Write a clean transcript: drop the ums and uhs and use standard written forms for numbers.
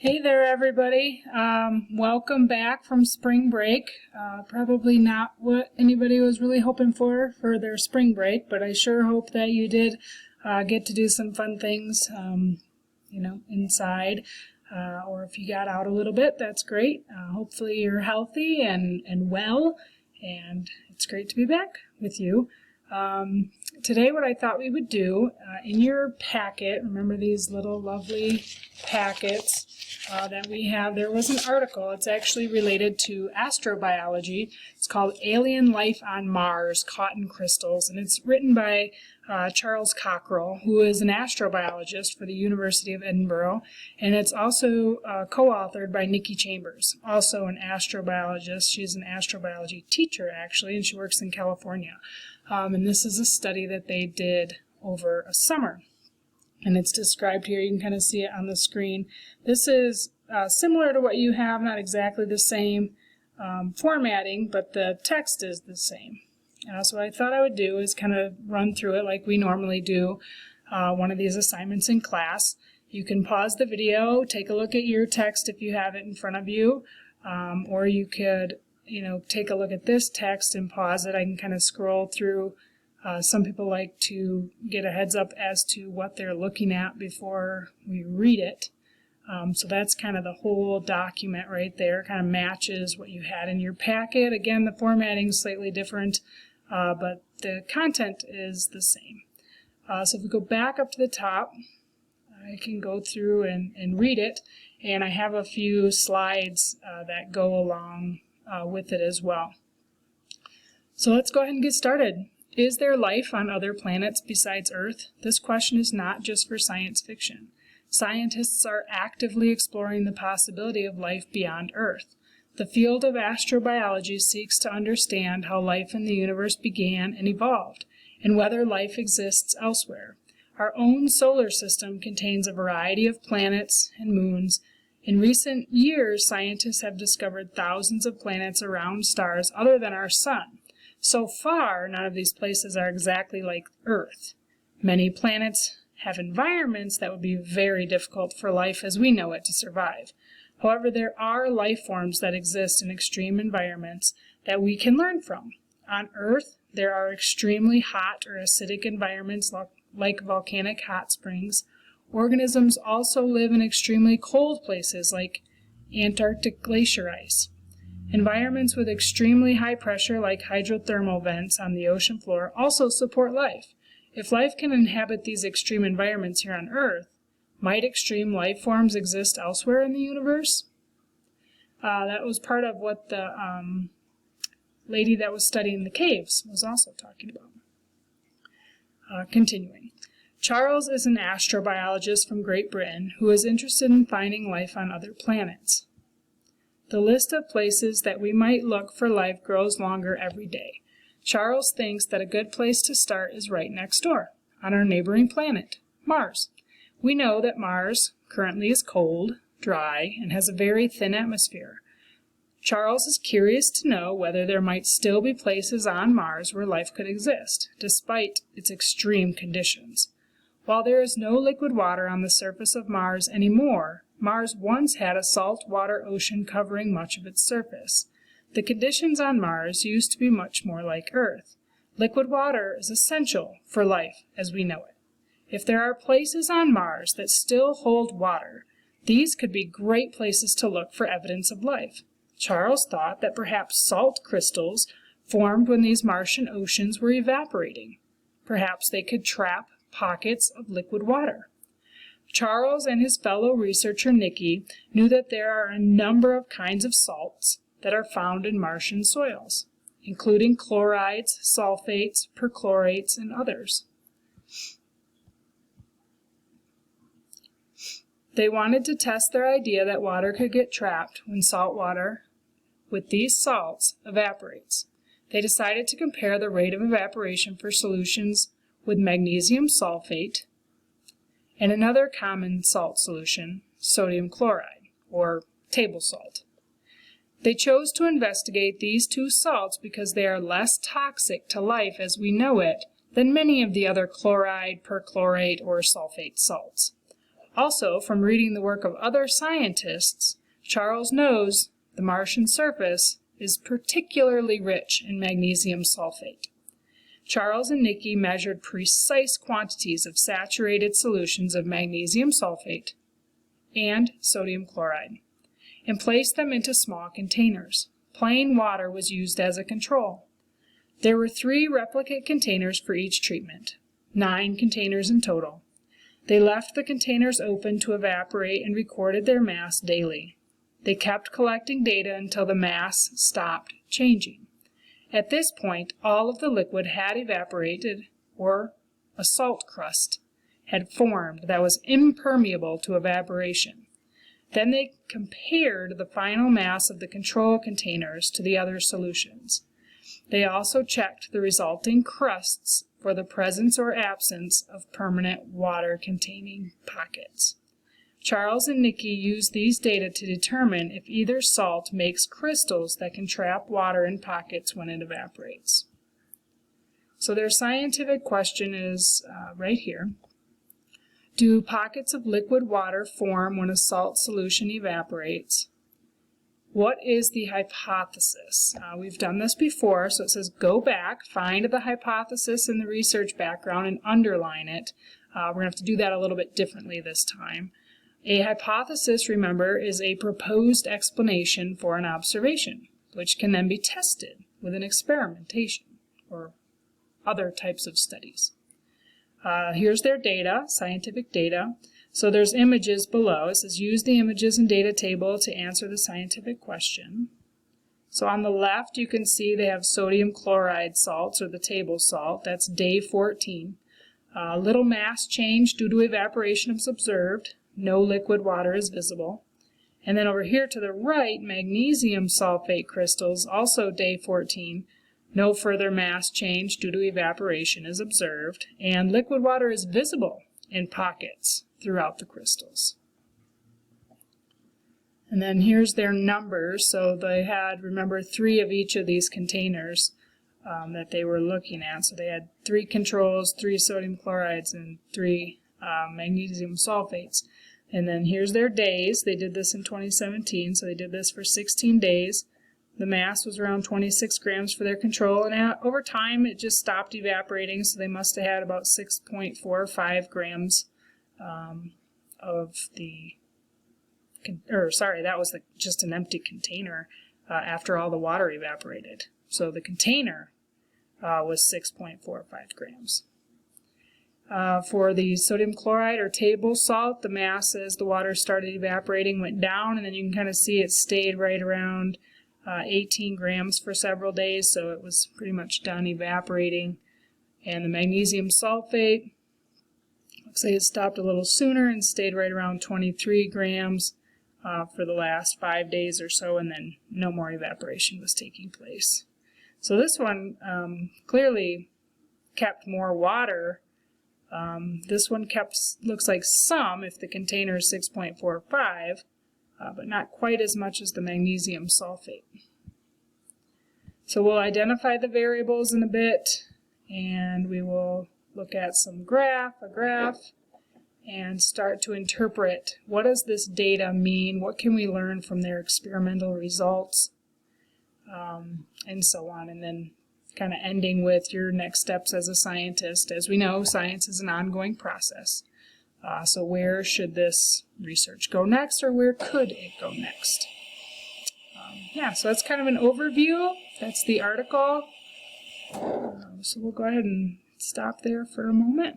Hey there, everybody. Welcome back from spring break. Probably not what anybody was really hoping for their spring break, but I sure hope that you did get to do some fun things, inside. Or if you got out a little bit, that's great. Hopefully you're healthy and well, and it's great to be back with you. Today what I thought we would do, in your packet, remember these little lovely packets that we have, there was an article. It's actually related to astrobiology. It's called Alien Life on Mars, Caught in Crystals, and it's written by Charles Cockrell, who is an astrobiologist for the University of Edinburgh, and it's also co-authored by Nikki Chambers, also an astrobiologist. She's an astrobiology teacher, actually, and she works in California. And this is a study that they did over a summer. And it's described here. You can kind of see it on the screen. This is similar to what you have, not exactly the same formatting, but the text is the same. So what I thought I would do is kind of run through it like we normally do one of these assignments in class. You can pause the video, take a look at your text if you have it in front of you, or you could take a look at this text and pause it. I can kind of scroll through. Some people like to get a heads up as to what they're looking at before we read it. So that's kind of the whole document right there. Kind of matches what you had in your packet. Again, the formatting is slightly different, but the content is the same. So if we go back up to the top, I can go through and read it. And I have a few slides that go along with it as well. So let's go ahead and get started. Is there life on other planets besides Earth? This question is not just for science fiction. Scientists are actively exploring the possibility of life beyond Earth. The field of astrobiology seeks to understand how life in the universe began and evolved, and whether life exists elsewhere. Our own solar system contains a variety of planets and moons. In recent years, scientists have discovered thousands of planets around stars other than our Sun. So far, none of these places are exactly like Earth. Many planets have environments that would be very difficult for life as we know it to survive. However, there are life forms that exist in extreme environments that we can learn from. On Earth, there are extremely hot or acidic environments like volcanic hot springs. Organisms also live in extremely cold places like Antarctic glacier ice. Environments with extremely high pressure, like hydrothermal vents on the ocean floor, also support life. If life can inhabit these extreme environments here on Earth, might extreme life forms exist elsewhere in the universe? That was part of what the lady that was studying the caves was also talking about. Continuing. Charles is an astrobiologist from Great Britain who is interested in finding life on other planets. The list of places that we might look for life grows longer every day. Charles thinks that a good place to start is right next door, on our neighboring planet, Mars. We know that Mars currently is cold, dry, and has a very thin atmosphere. Charles is curious to know whether there might still be places on Mars where life could exist, despite its extreme conditions. While there is no liquid water on the surface of Mars anymore, Mars once had a saltwater ocean covering much of its surface. The conditions on Mars used to be much more like Earth. Liquid water is essential for life as we know it. If there are places on Mars that still hold water, these could be great places to look for evidence of life. Charles thought that perhaps salt crystals formed when these Martian oceans were evaporating. Perhaps they could trap pockets of liquid water. Charles and his fellow researcher Nikki knew that there are a number of kinds of salts that are found in Martian soils, including chlorides, sulfates, perchlorates, and others. They wanted to test their idea that water could get trapped when salt water with these salts evaporates. They decided to compare the rate of evaporation for solutions with magnesium sulfate and another common salt solution, sodium chloride, or table salt. They chose to investigate these two salts because they are less toxic to life as we know it than many of the other chloride, perchlorate, or sulfate salts. Also, from reading the work of other scientists, Charles knows the Martian surface is particularly rich in magnesium sulfate. Charles and Nikki measured precise quantities of saturated solutions of magnesium sulfate and sodium chloride and placed them into small containers. Plain water was used as a control. There were 3 replicate containers for each treatment, 9 containers in total. They left the containers open to evaporate and recorded their mass daily. They kept collecting data until the mass stopped changing. At this point, all of the liquid had evaporated, or a salt crust had formed that was impermeable to evaporation. Then they compared the final mass of the control containers to the other solutions. They also checked the resulting crusts for the presence or absence of permanent water-containing pockets. Charles and Nikki used these data to determine if either salt makes crystals that can trap water in pockets when it evaporates. So their scientific question is right here. Do pockets of liquid water form when a salt solution evaporates? What is the hypothesis? We've done this before, so it says go back, find the hypothesis in the research background and underline it. We're going to have to do that a little bit differently this time. A hypothesis, remember, is a proposed explanation for an observation, which can then be tested with an experimentation or other types of studies. Here's their data, scientific data. So there's images below. It says use the images and data table to answer the scientific question. So on the left you can see they have sodium chloride salts, or the table salt. That's day 14. Little mass change due to evaporation is observed. No liquid water is visible. And then over here to the right, magnesium sulfate crystals, also day 14. No further mass change due to evaporation is observed, and liquid water is visible in pockets throughout the crystals. And then here's their numbers. So they had, remember, 3 of each of these containers that they were looking at. So they had 3 controls, 3 sodium chlorides, and 3 magnesium sulfates. And then here's their days. They did this in 2017, so they did this for 16 days. The mass was around 26 grams for their control, and over time it just stopped evaporating, so they must have had about 6.45 grams of the, that was just an empty container after all the water evaporated. So the container was 6.45 grams. For the sodium chloride or table salt, the mass as the water started evaporating went down, and then you can kind of see it stayed right around 18 grams for several days, so it was pretty much done evaporating. And the magnesium sulfate, looks like it stopped a little sooner and stayed right around 23 grams for the last 5 days or so, and then no more evaporation was taking place. So this one clearly kept more water. This one kept, looks like some, if the container is 6.45, but not quite as much as the magnesium sulfate. So we'll identify the variables in a bit, and we will look at a graph, and start to interpret what does this data mean, what can we learn from their experimental results, and so on, and then kind of ending with your next steps as a scientist. As we know, science is an ongoing process. So where should this research go next, or where could it go next? So that's kind of an overview. That's the article. So we'll go ahead and stop there for a moment.